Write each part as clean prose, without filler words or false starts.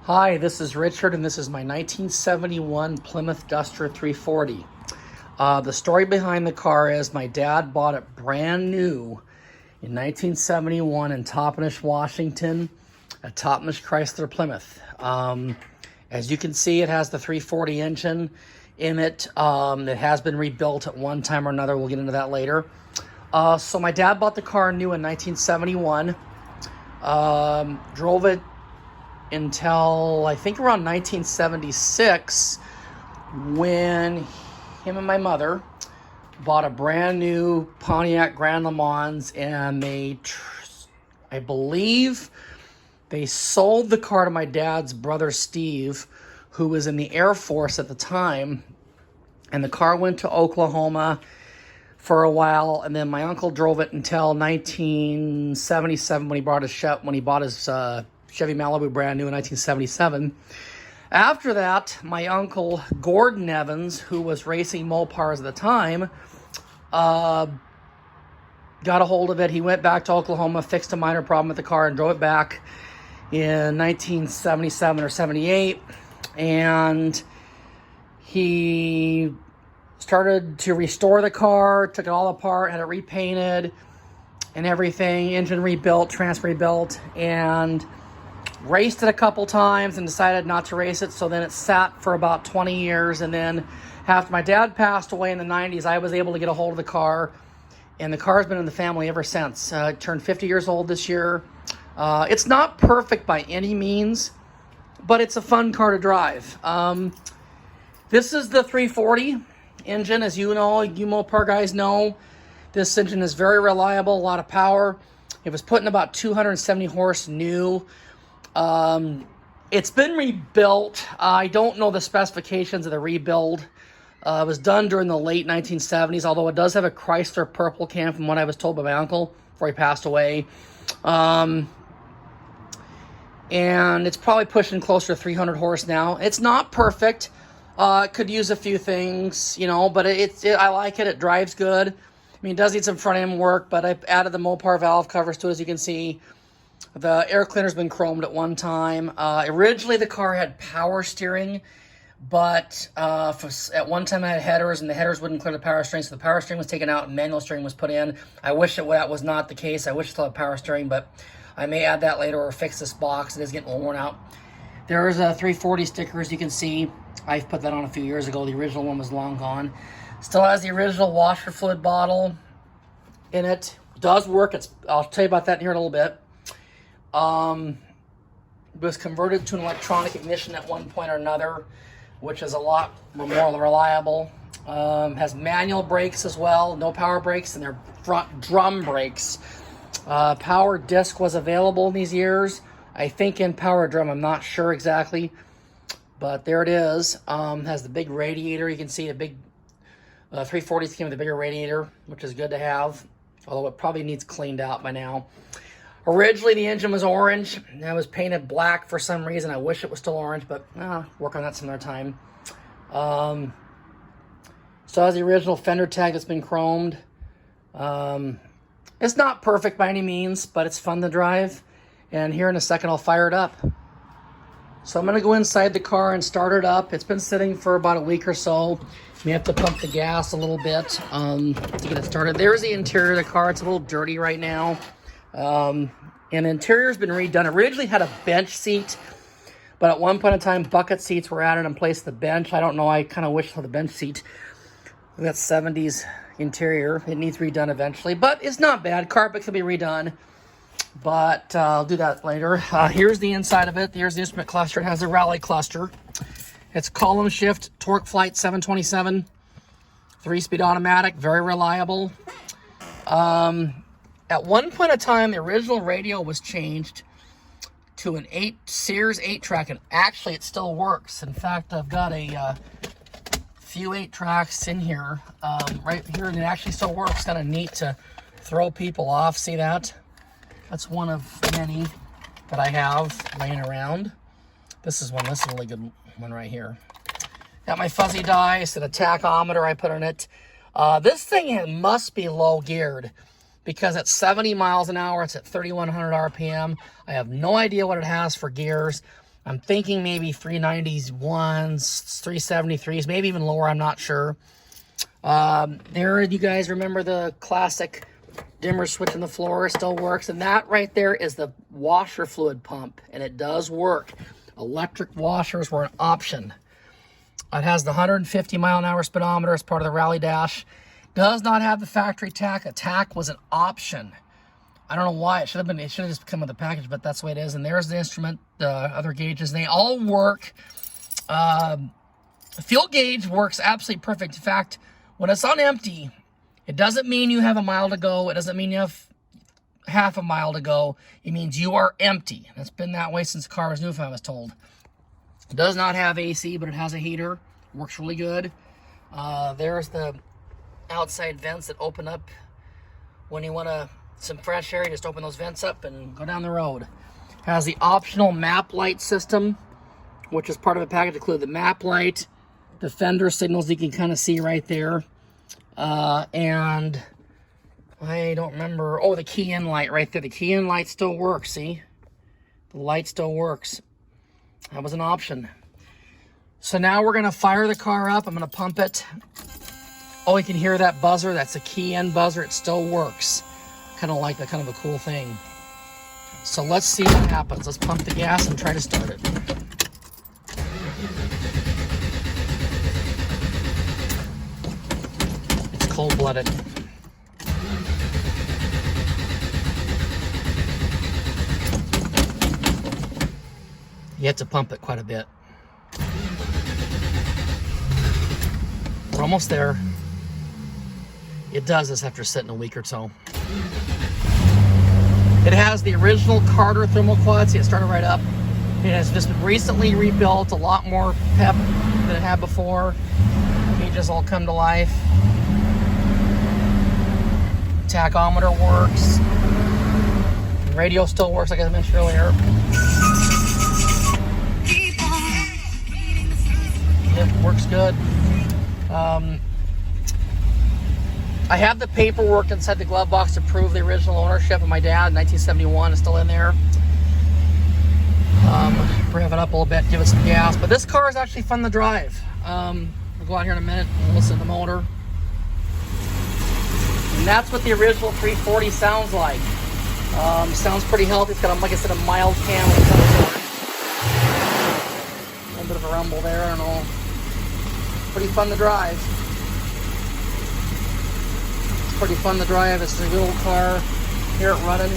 Hi, this is Richard, and this is my 1971 Plymouth Duster 340. The story behind the car is my dad bought it brand new in 1971 in Toppenish, Washington, at Toppenish Chrysler-Plymouth. As you can see, it has the 340 engine in it. It has been rebuilt at one time or another. We'll get into that later. So my dad bought the car new in 1971. Drove it until I think around 1976 when him and my mother bought a brand new Pontiac Grand Le Mans, and I believe they sold the car to my dad's brother Steve, who was in the Air Force at the time, and the car went to Oklahoma for a while, and then my uncle drove it until 1977 when he bought his Chevy Malibu brand new in 1977. After that, my uncle Gordon Evans, who was racing Mopars at the time, got a hold of it. He went back to Oklahoma, fixed a minor problem with the car, and drove it back in 1977 or 78. And he started to restore the car, took it all apart, had it repainted and everything, engine rebuilt, transfer rebuilt, and raced it a couple times and decided not to race it. So then it sat for about 20 years. And then after my dad passed away in the 90s, I was able to get a hold of the car, and the car's been in the family ever since. It turned 50 years old this year. It's not perfect by any means, but it's a fun car to drive. This is the 340 engine, as you know, you Mopar guys know. This engine is very reliable, a lot of power. It was put in about 270 horse new. It's been rebuilt. I don't know the specifications of the rebuild. It was done during the late 1970s, although it does have a Chrysler purple can from what I was told by my uncle before he passed away. And it's probably pushing closer to 300 horse now. It's not perfect. It could use a few things, but I like it. It drives good. I mean, it does need some front end work, but I added the Mopar valve covers to it, as you can see. The air cleaner's been chromed at one time. Originally, the car had power steering, but at one time I had headers, and the headers wouldn't clear the power steering, so the power steering was taken out and manual steering was put in. I wish that was not the case. I wish it still had power steering, but I may add that later or fix this box. It is getting a little worn out. There's a 340 sticker, as you can see. I put that on a few years ago. The original one was long gone. Still has the original washer fluid bottle in it. Does work. I'll tell you about that here in a little bit. It was converted to an electronic ignition at one point or another, which is a lot more reliable. Has manual brakes as well, no power brakes, and they're front drum brakes. Power disc was available in these years. I think in power drum, I'm not sure exactly, but there it is. Has the big radiator. You can see the big 340s came with a bigger radiator, which is good to have, although it probably needs cleaned out by now. Originally, the engine was orange, and it was painted black for some reason. I wish it was still orange, but work on that some other time. Still has the original fender tag that's been chromed. It's not perfect by any means, but it's fun to drive. And here in a second, I'll fire it up. So I'm going to go inside the car and start it up. It's been sitting for about a week or so. We have to pump the gas a little bit to get it started. There's the interior of the car. It's a little dirty right now. And the interior's been redone. Originally had a bench seat, but at one point in time, bucket seats were added in place of the bench. I don't know. I kind of wish for the bench seat. That 70s interior. It needs redone eventually, but it's not bad. Carpet can be redone, but I'll do that later. Here's the inside of it. Here's the instrument cluster. It has a rally cluster. It's column shift, torque flight 727, 3-speed automatic, very reliable. At one point in time, the original radio was changed to an Sears 8-track, and actually it still works. In fact, I've got a few 8-tracks in here, right here, and it actually still works. Kind of neat to throw people off. See that? That's one of many that I have laying around. This is one. This is a really good one right here. Got my fuzzy dice and a tachometer I put in it. This thing must be low geared, because at 70 miles an hour, it's at 3,100 RPM. I have no idea what it has for gears. I'm thinking maybe 391s, 373s, maybe even lower, I'm not sure. There, you guys remember the classic dimmer switch in the floor? It still works. And that right there is the washer fluid pump, and it does work. Electric washers were an option. It has the 150 mile an hour speedometer as part of the rally dash. Does not have the factory tack. A tack was an option. I don't know why. It should have just come with the package, but that's the way it is. And there's the instrument, the other gauges. They all work. The fuel gauge works absolutely perfect. In fact, when it's on empty, it doesn't mean you have a mile to go. It doesn't mean you have half a mile to go. It means you are empty. It's been that way since the car was new, if I was told. It does not have AC, but it has a heater. Works really good. There's the outside vents that open up when you want some fresh air. You just open those vents up and go down the road. Has the optional map light system, which is part of the package, include the map light, the fender signals you can kind of see right there, and I don't remember, oh, the key in light right there. The key in light still works, see? The light still works. That was an option. So now we're gonna fire the car up. I'm gonna pump it. Oh, you can hear that buzzer. That's a key in buzzer. It still works. Kind of like that, kind of a cool thing. So let's see what happens. Let's pump the gas and try to start it. It's cold-blooded. You have to pump it quite a bit. We're almost there. It does this after sitting a week or so. It has the original Carter thermal quad. See, it started right up. It has just been recently rebuilt, a lot more pep than it had before. Gauges all come to life. Tachometer works. The radio still works, like I mentioned earlier. It works good. I have the paperwork inside the glove box to prove the original ownership of my dad in 1971. It's still in there. Rev it up a little bit, give it some gas. But this car is actually fun to drive. We'll go out here in a minute and listen to the motor. And that's what the original 340 sounds like. Sounds pretty healthy. It's got, like I said, a mild cam. A little bit of a rumble there. I don't know. Pretty fun to drive. Pretty fun to drive. It's a good old car. Hear it running.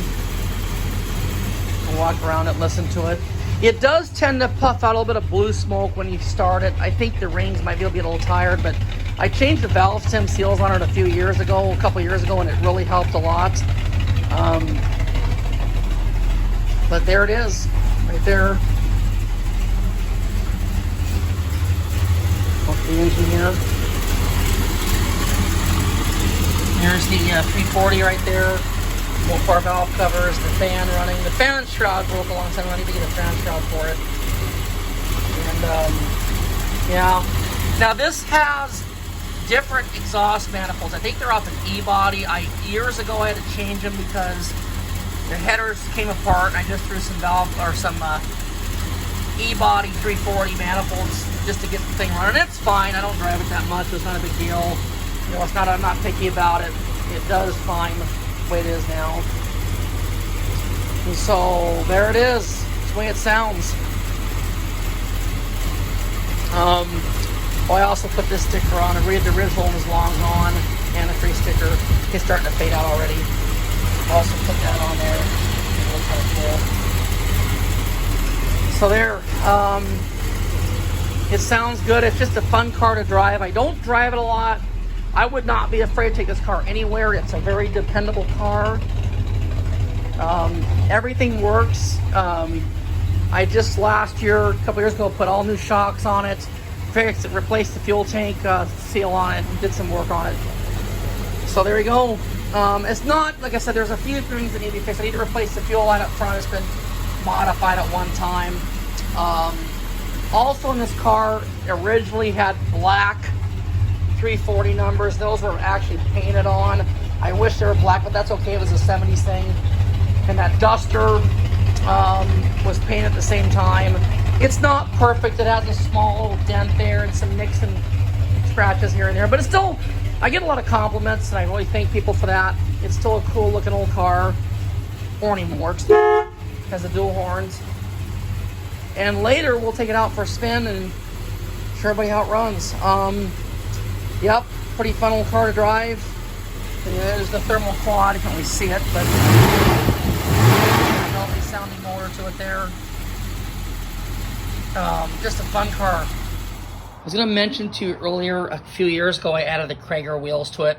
I'll walk around it, listen to it. It does tend to puff out a little bit of blue smoke when you start it. I think the rings might be able to get a little tired, but I changed the valve stem seals on it a couple years ago, and it really helped a lot. But there it is, right there. Off the engine here. Here's the 340 right there. More car valve covers, the fan running. The fan shroud broke alongside. I need to get a fan shroud for it. And yeah. Now this has different exhaust manifolds. I think they're off an E-body. Years ago I had to change them because the headers came apart, and I just threw some E-body 340 manifolds just to get the thing running. It's fine. I don't drive it that much. It's not a big deal. You know, I'm not picky about it. It does fine the way it is now. And so there it is. It's the way it sounds. I also put this sticker on. I read the original one is long gone, and a free sticker. It's starting to fade out already. I also put that on there. It looks kind of cool. So there. It sounds good. It's just a fun car to drive. I don't drive it a lot. I would not be afraid to take this car anywhere. It's a very dependable car. Everything works. I just last year, a couple years ago, put all new shocks on it, fixed it, replaced the fuel tank seal on it, and did some work on it. So there you go. It's not, like I said, there's a few things that need to be fixed. I need to replace the fuel line up front. It's been modified at one time. Also in this car, originally had black 340 numbers. Those were actually painted on. I wish they were black, but that's okay. It was a 70s thing. And that Duster was painted at the same time. It's not perfect. It has a small little dent there and some nicks and scratches here and there, but it's still, I get a lot of compliments, and I really thank people for that. It's still a cool looking old car. Horn even works. Has the dual horns. And later we'll take it out for a spin and show everybody how it runs. Yep, pretty fun old car to drive. There's the thermal quad. You can't really see it, but lovely sounding motor to it there. Just a fun car. I was going to mention to you earlier, a few years ago, I added the Chrysler wheels to it.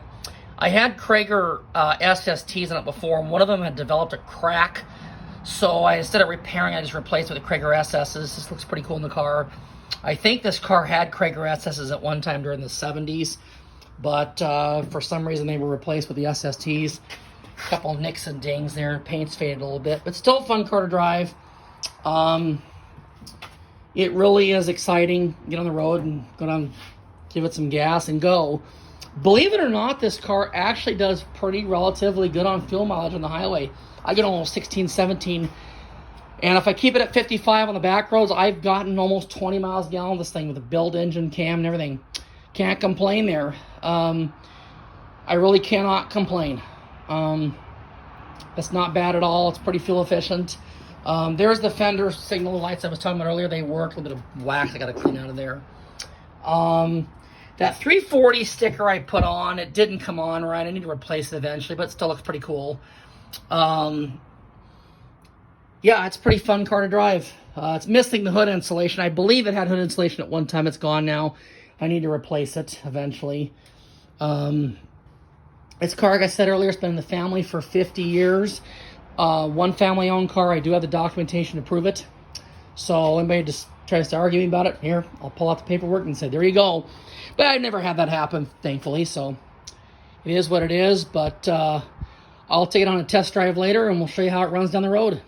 I had Chrysler SSTs on it before, and one of them had developed a crack. So instead of repairing, I just replaced it with the Chrysler SSs. This looks pretty cool in the car. I think this car had Chrysler SSs at one time during the 70s, but for some reason they were replaced with the SSTs. A couple nicks and dings there. Paint's faded a little bit, but still a fun car to drive. It really is exciting. Get on the road and go down, give it some gas and go. Believe it or not, this car actually does pretty relatively good on fuel mileage on the highway. I get almost 16, 17. And if I keep it at 55 on the back roads, I've gotten almost 20 miles a gallon this thing with a built engine, cam, and everything. Can't complain there. I really cannot complain. That's not bad at all. It's pretty fuel efficient. There's the fender signal lights I was talking about earlier. They work. A little bit of wax I got to clean out of there. That 340 sticker I put on, it didn't come on right. I need to replace it eventually, but it still looks pretty cool. Yeah, it's a pretty fun car to drive. It's missing the hood insulation. I believe it had hood insulation at one time. It's gone now. I need to replace it eventually. This car, like I said earlier, it's been in the family for 50 years. One family-owned car. I do have the documentation to prove it. So anybody just tries to argue me about it, here, I'll pull out the paperwork and say, there you go. But I never had that happen, thankfully, so it is what it is. But I'll take it on a test drive later, and we'll show you how it runs down the road.